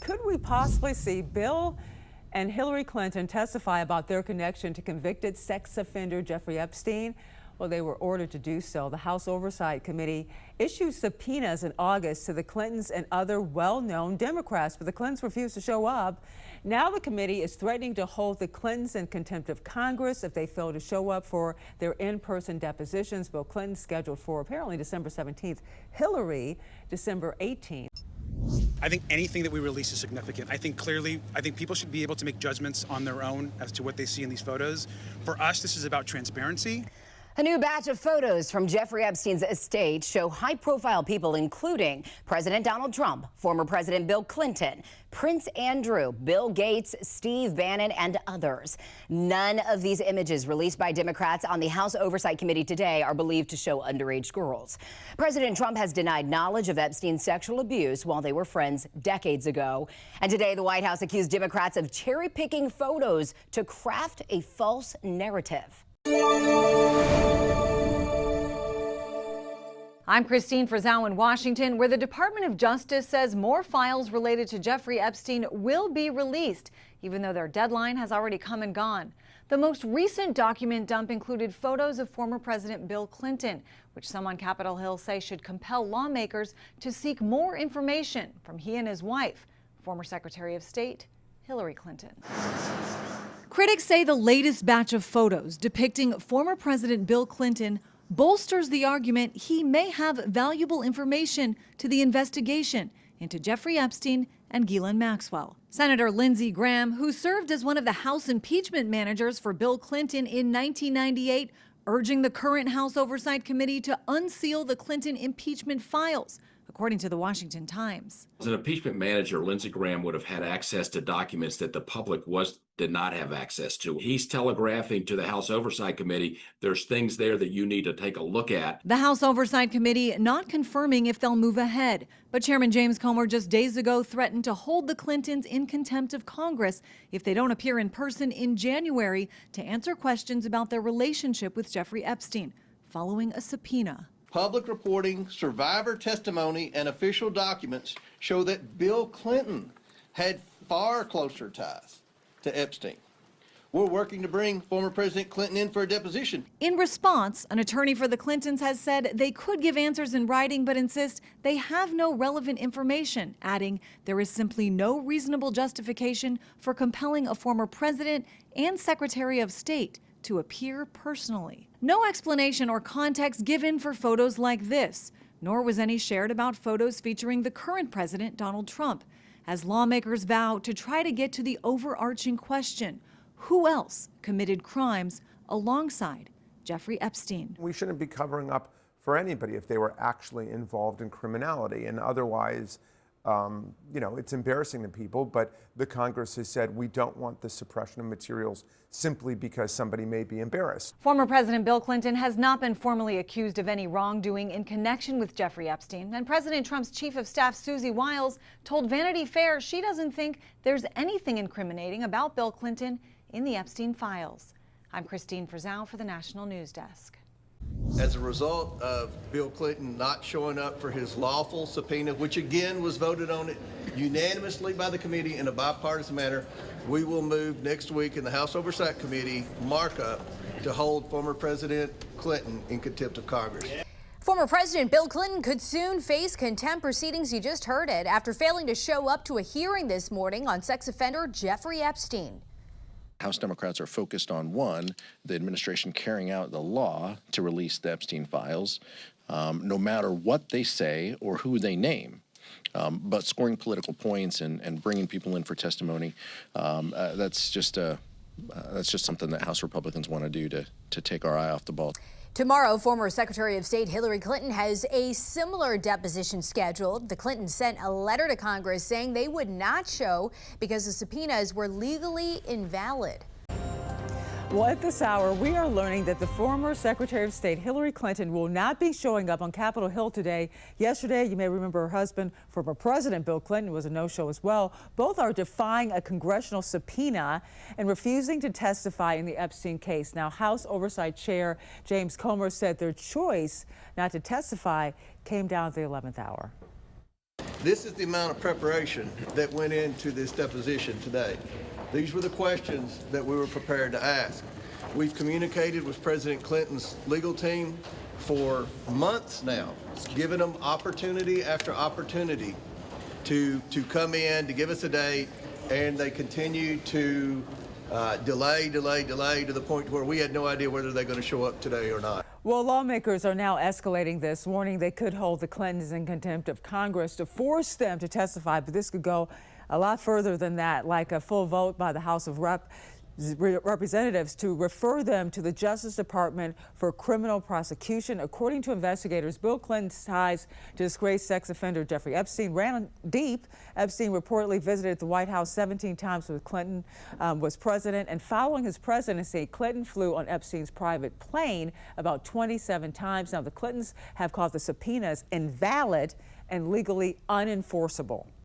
Could we possibly see Bill and Hillary Clinton testify about their connection to convicted sex offender Jeffrey Epstein? Well, they were ordered to do so. The House Oversight Committee issued subpoenas in August to the Clintons and other well-known Democrats, but the Clintons refused to show up. Now the committee is threatening to hold the Clintons in contempt of Congress if they fail to show up for their in-person depositions. Bill Clinton scheduled for apparently December 17th, Hillary December 18th. I think anything that we release is significant. I think people should be able to make judgments on their own as to what they see in these photos. For us, this is about transparency. A new batch of photos from Jeffrey Epstein's estate show high-profile people, including President Donald Trump, former President Bill Clinton, Prince Andrew, Bill Gates, Steve Bannon, and others. None of these images released by Democrats on the House Oversight Committee today are believed to show underage girls. President Trump has denied knowledge of Epstein's sexual abuse while they were friends decades ago. And today, the White House accused Democrats of cherry-picking photos to craft a false narrative. I'm Christine Frizzell in Washington, where the Department of Justice says more files related to Jeffrey Epstein will be released, even though their deadline has already come and gone. The most recent document dump included photos of former President Bill Clinton, which some on Capitol Hill say should compel lawmakers to seek more information from he and his wife, former Secretary of State Hillary Clinton. Critics say the latest batch of photos depicting former President Bill Clinton bolsters the argument he may have valuable information to the investigation into Jeffrey Epstein and Ghislaine Maxwell. Senator Lindsey Graham, who served as one of the House impeachment managers for Bill Clinton in 1998, urging the current House Oversight Committee to unseal the Clinton impeachment files, according to the Washington Times. As an impeachment manager, Lindsey Graham would have had access to documents that the public did not have access to. He's telegraphing to the House Oversight Committee, there's things there that you need to take a look at. The House Oversight Committee not confirming if they'll move ahead, but Chairman James Comer just days ago threatened to hold the Clintons in contempt of Congress if they don't appear in person in January to answer questions about their relationship with Jeffrey Epstein, following a subpoena. Public reporting, survivor testimony, and official documents show that Bill Clinton had far closer ties to Epstein. We're working to bring former President Clinton in for a deposition. In response, an attorney for the Clintons has said they could give answers in writing but insist they have no relevant information, adding there is simply no reasonable justification for compelling a former president and Secretary of State to appear personally. No explanation or context given for photos like this, nor was any shared about photos featuring the current president, Donald Trump, as lawmakers vow to try to get to the overarching question: who else committed crimes alongside Jeffrey Epstein? We shouldn't be covering up for anybody if they were actually involved in criminality, and otherwise, it's embarrassing to people, but the Congress has said we don't want the suppression of materials simply because somebody may be embarrassed. Former President Bill Clinton has not been formally accused of any wrongdoing in connection with Jeffrey Epstein, and President Trump's chief of staff, Susie Wiles, told Vanity Fair she doesn't think there's anything incriminating about Bill Clinton in the Epstein files. I'm Christine Frizzell for the National News Desk. As a result of Bill Clinton not showing up for his lawful subpoena, which again was voted on unanimously by the committee in a bipartisan manner, we will move next week in the House Oversight Committee markup to hold former President Clinton in contempt of Congress. Former President Bill Clinton could soon face contempt proceedings, you just heard it, after failing to show up to a hearing this morning on sex offender Jeffrey Epstein. House Democrats are focused on, one, the administration carrying out the law to release the Epstein files, no matter what they say or who they name. But scoring political points and bringing people in for testimony, that's just something that House Republicans want to do to take our eye off the ball. Tomorrow, former Secretary of State Hillary Clinton has a similar deposition scheduled. The Clintons sent a letter to Congress saying they would not show because the subpoenas were legally invalid. Well, at this hour, we are learning that the former Secretary of State Hillary Clinton will not be showing up on Capitol Hill today. Yesterday, you may remember her husband, former President Bill Clinton, was a no-show as well. Both are defying a congressional subpoena and refusing to testify in the Epstein case. Now, House Oversight Chair James Comer said their choice not to testify came down at the 11th hour. This is the amount of preparation that went into this deposition today. These were the questions that we were prepared to ask. We've communicated with President Clinton's legal team for months now, giving them opportunity after opportunity to come in, to give us a date, and they continue to delay to the point where we had no idea whether they're going to show up today or not. Well, lawmakers are now escalating this, warning they could hold the Clintons in contempt of Congress to force them to testify, but this could go a lot further than that, like a full vote by the House of Representatives to refer them to the Justice Department for criminal prosecution. According to investigators, Bill Clinton's ties to disgraced sex offender Jeffrey Epstein ran deep. Epstein reportedly visited the White House 17 times when Clinton was president, and following his presidency, Clinton flew on Epstein's private plane about 27 times. Now, the Clintons have called the subpoenas invalid and legally unenforceable.